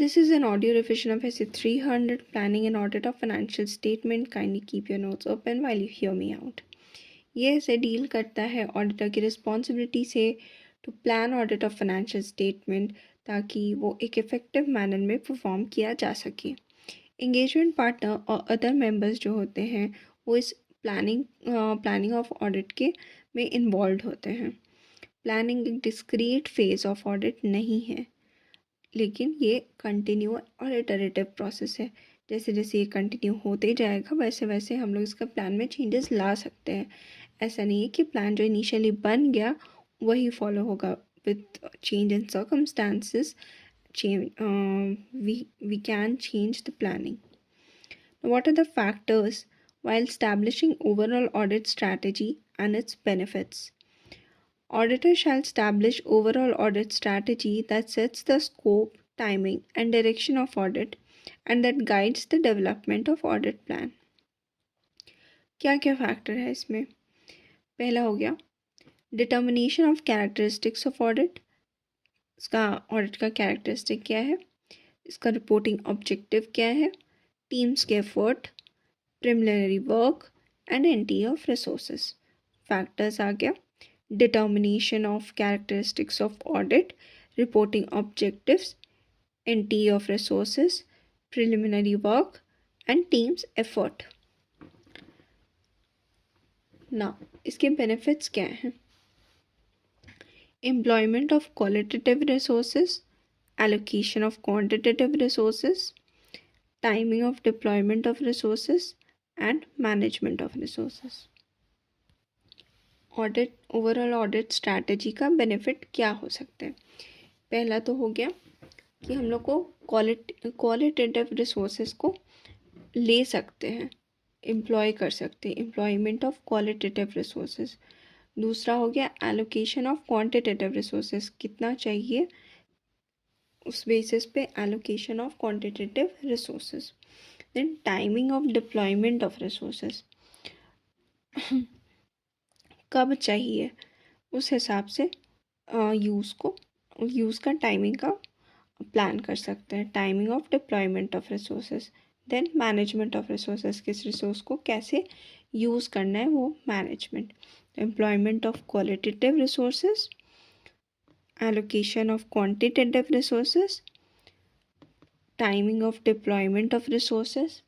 This is an audio revision of essay 300, Planning and Audit of Financial Statement. Kindly keep your notes open while you hear me out. ये ऐसे deal करता है auditor की responsibility से to plan audit of financial statement, ताकि वो एक effective manner में परफॉर्म किया जा सके। एंगेजमेंट पार्टनर और अदर मेंबर्स जो होते हैं वो इस प्लानिंग ऑफ ऑडिट के में इन्वॉल्व होते हैं। प्लानिंग एक डिस्क्रीट फेज ऑफ ऑडिट नहीं है, लेकिन ये कंटिन्यू और इटरेटिव प्रोसेस है। जैसे जैसे ये कंटिन्यू होते जाएगा वैसे वैसे हम लोग इसका प्लान में चेंजेस ला सकते हैं। ऐसा नहीं है कि प्लान जो इनिशियली बन गया वही फॉलो होगा। With change in circumstances we can change the planning. Now, what are the factors while establishing overall audit strategy and its benefits? Auditor shall establish overall audit strategy that sets the scope, timing, and direction of audit and that guides the development of audit plan. क्या क्या factor है इसमें? पहला हो गया determination of characteristics of audit. इसका audit का characteristic क्या है, इसका रिपोर्टिंग ऑब्जेक्टिव क्या है, टीम्स के effort, preliminary work and anti of resources. Factors आ गया determination of characteristics of audit, reporting objectives, NT of resources, preliminary work, and team's effort. Now, इसके benefits क्या हैं? Employment of qualitative resources, allocation of quantitative resources, timing of deployment of resources, and management of resources. Audit overall audit strategy का benefit क्या हो सकते हैं? पहला तो हो गया कि हम लोग को क्वालिटेटिव रिसोर्सेज को ले सकते हैं, एम्प्लॉय कर सकते हैं, एम्प्लॉयमेंट ऑफ क्वालिटेटिव रिसोर्सेज। दूसरा हो गया एलोकेशन ऑफ क्वांटिटेटिव रिसोर्सेज, कितना चाहिए उस बेसिस पे allocation of quantitative resources. Then timing of deployment of resources, कब चाहिए उस हिसाब से यूज़ का टाइमिंग का प्लान कर सकते हैं। Timing of deployment of resources. Then management of resources, किस रिसोर्स को कैसे यूज़ करना है वो management. Employment of qualitative resources, allocation of quantitative resources, timing of deployment of resources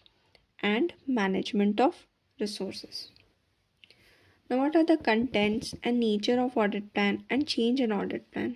and management of resources. Now, what are the contents and nature of audit plan and change in audit plan?